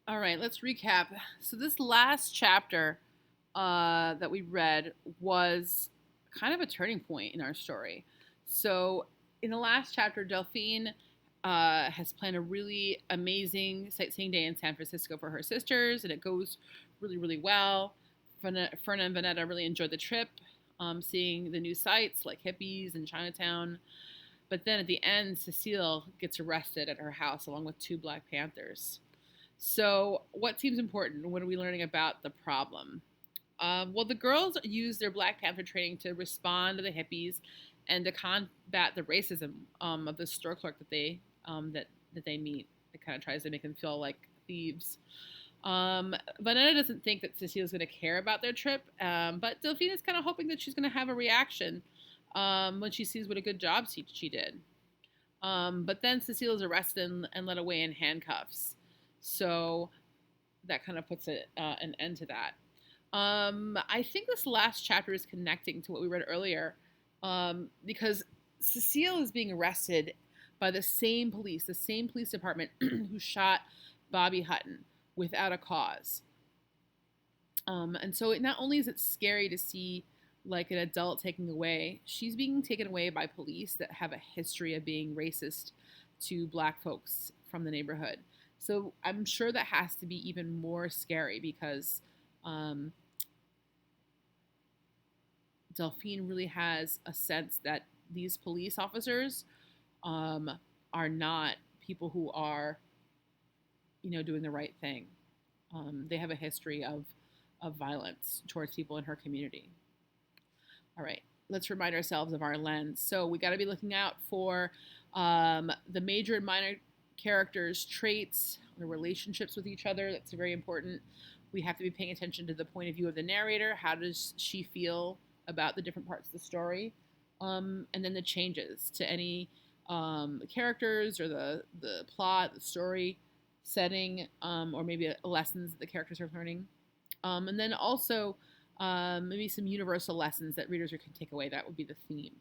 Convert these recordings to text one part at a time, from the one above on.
All right, let's recap. So this last chapter that we read was kind of a turning point in our story. So in the last chapter, Delphine has planned a really amazing sightseeing day in San Francisco for her sisters, and it goes really, really well. Ferna and Vanetta really enjoyed the trip, seeing the new sights like hippies and Chinatown. But then at the end, Cecile gets arrested at her house along with two Black Panthers. So, what seems important? What are we learning about the problem? Well, the girls use their Black Panther training to respond to the hippies and to combat the racism of the store clerk that they meet. It kind of tries to make them feel like thieves. Vanetta doesn't think that Cecile's going to care about their trip, but Delphine is kind of hoping that she's going to have a reaction when she sees what a good job she did. But then Cecile is arrested and led away in handcuffs. So that kind of puts an end to that. I think this last chapter is connecting to what we read earlier because Cecile is being arrested by the same police department who shot Bobby Hutton without a cause. And so not only is it scary to see like an adult taking away, she's being taken away by police that have a history of being racist to Black folks from the neighborhood. So I'm sure that has to be even more scary because um, Delphine really has a sense that these police officers um, are not people who are, doing the right thing. They have a history of violence towards people in her community. All right, let's remind ourselves of our lens. So we got to be looking out for the major and minor characters' traits, their relationships with each other. That's very important. We have to be paying attention to the point of view of the narrator. How does she feel about the different parts of the story? And then the changes to any characters or the plot, the story, setting, or maybe lessons that the characters are learning. And then also maybe some universal lessons that readers can take away. That would be the theme.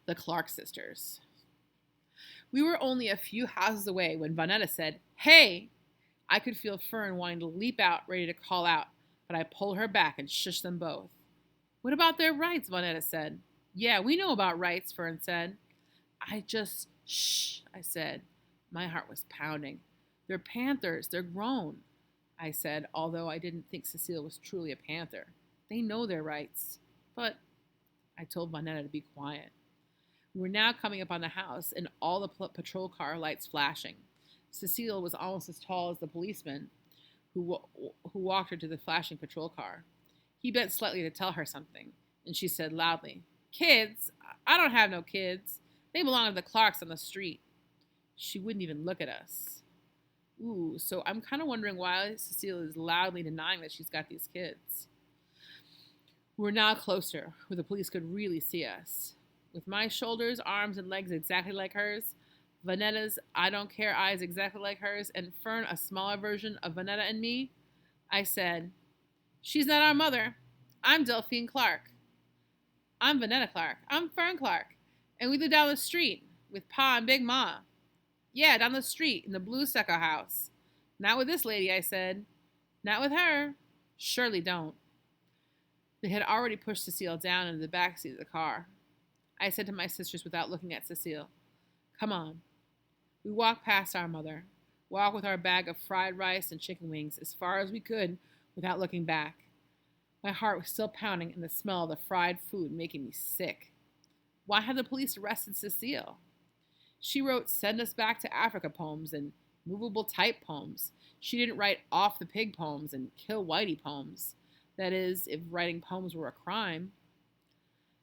The Clark sisters. We were only a few houses away when Vonetta said, "Hey!" I could feel Fern wanting to leap out, ready to call out, but I pulled her back and shushed them both. "What about their rights?" Vonetta said. "Yeah, we know about rights," Fern said. Shh, I said. My heart was pounding. "They're panthers. They're grown," I said, although I didn't think Cecile was truly a panther. "They know their rights." But I told Vonetta to be quiet. We were now coming up on the house, and all the patrol car lights flashing. Cecile was almost as tall as the policeman who walked her to the flashing patrol car. He bent slightly to tell her something, and she said loudly, "Kids? I don't have no kids. They belong to the Clarks on the street." She wouldn't even look at us. Ooh, so I'm kind of wondering why Cecile is loudly denying that she's got these kids. We're now closer, where the police could really see us. With my shoulders, arms, and legs exactly like hers, Vanetta's I don't care eyes exactly like hers, and Fern a smaller version of Vanetta and me, I said, "She's not our mother. I'm Delphine Clark. I'm Vanetta Clark. I'm Fern Clark. And we live down the street with Pa and Big Ma." "Yeah, down the street in the blue stucco house." "Not with this lady," I said. "Not with her." "Surely don't." They had already pushed Cecile down into the back seat of the car. I said to my sisters without looking at Cecile, "Come on." We walked past our mother, walked with our bag of fried rice and chicken wings as far as we could without looking back. My heart was still pounding and the smell of the fried food making me sick. Why had the police arrested Cecile? She wrote "Send Us Back to Africa" poems and movable type poems. She didn't write "Off the Pig" poems and "Kill Whitey" poems. That is, if writing poems were a crime.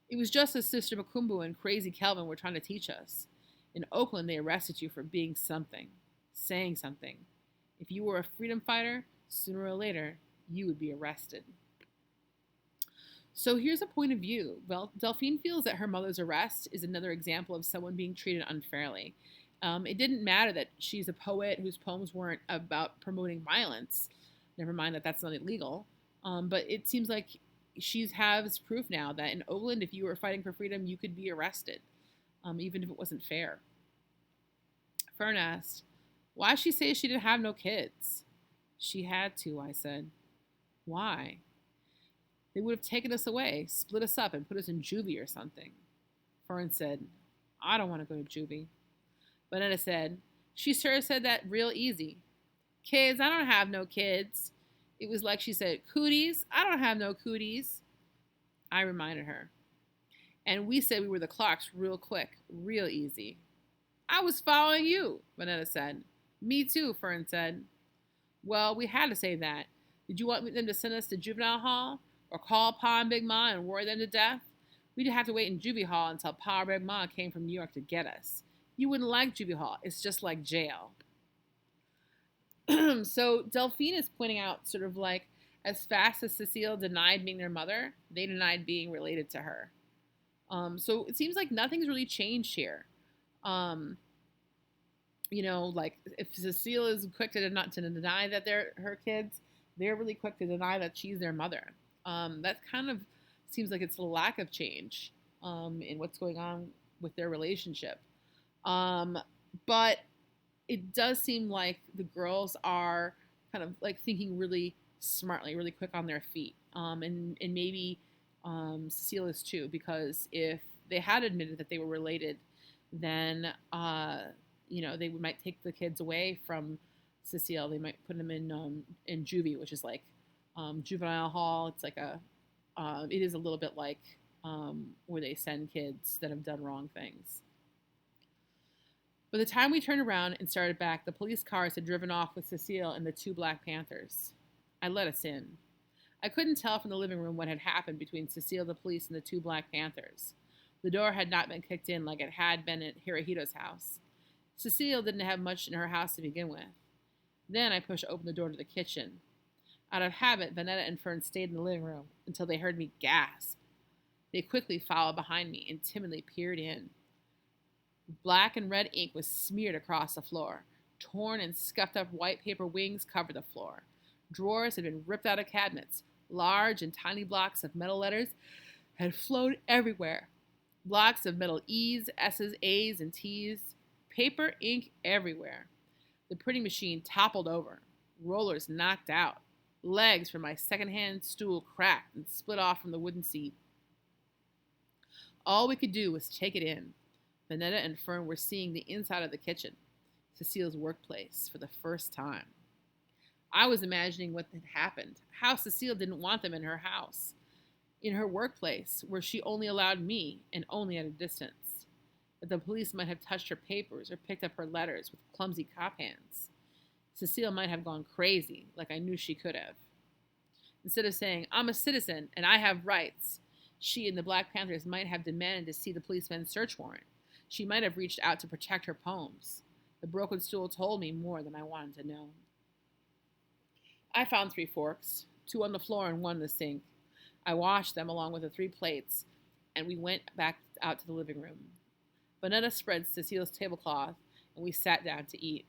It was just as Sister Makumbu and Crazy Kelvin were trying to teach us. In Oakland, they arrested you for being something, saying something. If you were a freedom fighter, sooner or later, you would be arrested. So here's a point of view. Well, Delphine feels that her mother's arrest is another example of someone being treated unfairly. It didn't matter that she's a poet whose poems weren't about promoting violence. Never mind that that's not illegal. But it seems like she has proof now that in Oakland, if you were fighting for freedom, you could be arrested, even if it wasn't fair. Fern asked, Why'd she say she didn't have no kids? She had to, I said. Why? They would have taken us away, split us up, and put us in juvie or something. Fern said, I don't want to go to juvie. Vanetta said, she sure said that real easy. Kids, I don't have no kids. It was like she said, cooties, I don't have no cooties. I reminded her. And we said we were the Clarks real quick, real easy. I was following you, Vanetta said. Me too, Fern said. Well, we had to say that. Did you want them to send us to juvenile hall? Or call Pa and Big Ma and worry them to death? We'd have to wait in juvie hall until Pa or Big Ma came from New York to get us. You wouldn't like juvie hall. It's just like jail. So Delphine is pointing out sort of like as fast as Cecile denied being their mother, they denied being related to her. So it seems like nothing's really changed here. Um, like if Cecile is quick to deny that they're her kids, they're really quick to deny that she's their mother. That kind of seems like it's a lack of change in what's going on with their relationship. But it does seem like the girls are kind of like thinking really smartly, really quick on their feet. And maybe Cecile is too, because if they had admitted that they were related, then, they might take the kids away from Cecile. They might put them in juvie, which is like juvenile hall. It's like it is a little bit like where they send kids that have done wrong things. By the time we turned around and started back, the police cars had driven off with Cecile and the two Black Panthers. I let us in. I couldn't tell from the living room what had happened between Cecile, the police, and the two Black Panthers. The door had not been kicked in like it had been at Hirohito's house. Cecile didn't have much in her house to begin with. Then I pushed open the door to the kitchen. Out of habit, Vanetta and Fern stayed in the living room until they heard me gasp. They quickly followed behind me and timidly peered in. Black and red ink was smeared across the floor. Torn and scuffed up white paper wings covered the floor. Drawers had been ripped out of cabinets. Large and tiny blocks of metal letters had flown everywhere. Blocks of metal E's, S's, A's, and T's. Paper, ink everywhere. The printing machine toppled over. Rollers knocked out. Legs from my second-hand stool cracked and split off from the wooden seat. All we could do was take it in. Vanetta and Fern were seeing the inside of the kitchen, Cecile's workplace, for the first time. I was imagining what had happened, how Cecile didn't want them in her house, in her workplace, where she only allowed me, and only at a distance. That the police might have touched her papers or picked up her letters with clumsy cop hands. Cecile might have gone crazy, like I knew she could have. Instead of saying, I'm a citizen and I have rights, she and the Black Panthers might have demanded to see the policeman's search warrant. She might have reached out to protect her poems. The broken stool told me more than I wanted to know. I found 3 forks, 2 on the floor and 1 in the sink. I washed them along with the 3 plates, and we went back out to the living room. Vanetta spread Cecile's tablecloth, and we sat down to eat.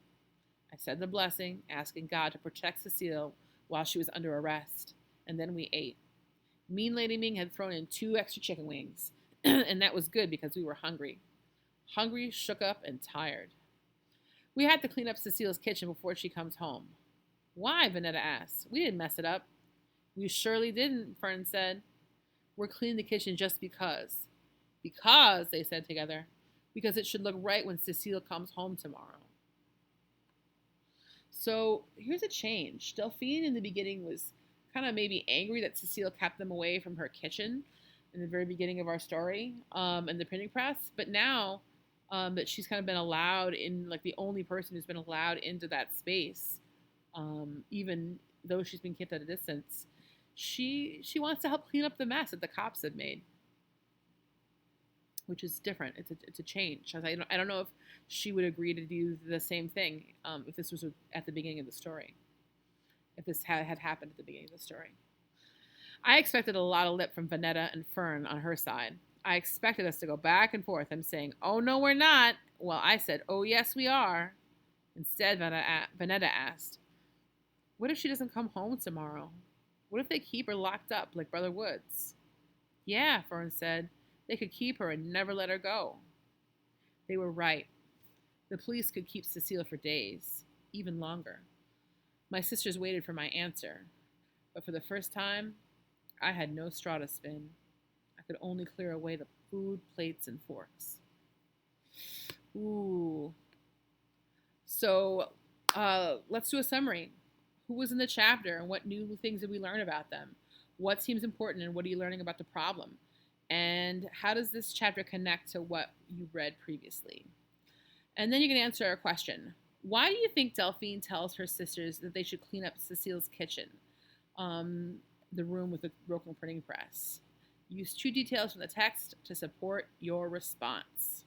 I said the blessing, asking God to protect Cecile while she was under arrest, and then we ate. Mean Lady Ming had thrown in 2 extra chicken wings, and that was good because we were hungry. Hungry, shook up, and tired. We had to clean up Cecile's kitchen before she comes home. Why? Vanetta asked. We didn't mess it up. We surely didn't, Fern said. We're cleaning the kitchen just because. Because, they said together, because it should look right when Cecile comes home tomorrow. So here's a change. Delphine in the beginning was kind of maybe angry that Cecile kept them away from her kitchen in the very beginning of our story and the printing press. But now that she's kind of been allowed in, like the only person who's been allowed into that space, even though she's been kept at a distance, she wants to help clean up the mess that the cops have made, which is different. It's a change. I don't know if she would agree to do the same thing if this was at the beginning of the story, if this had happened at the beginning of the story. I expected a lot of lip from Vanetta and Fern on her side. I expected us to go back and forth, them saying, oh, no, we're not. Well, I said, oh, yes, we are. Instead, Vanetta asked, what if she doesn't come home tomorrow? What if they keep her locked up like Brother Woods? Yeah, Fern said, they could keep her and never let her go. They were right. The police could keep Cecile for days. even longer. My sisters waited for my answer, but for the first time, I had no straw to spin. I could only clear away the food, plates, and forks. Ooh. So let's do a summary. Who was in the chapter and what new things did we learn about them? What seems important and what are you learning about the problem? And how does this chapter connect to what you read previously? And then you can answer our question. Why do you think Delphine tells her sisters that they should clean up Cecile's kitchen, the room with the broken printing press? Use two details from the text to support your response.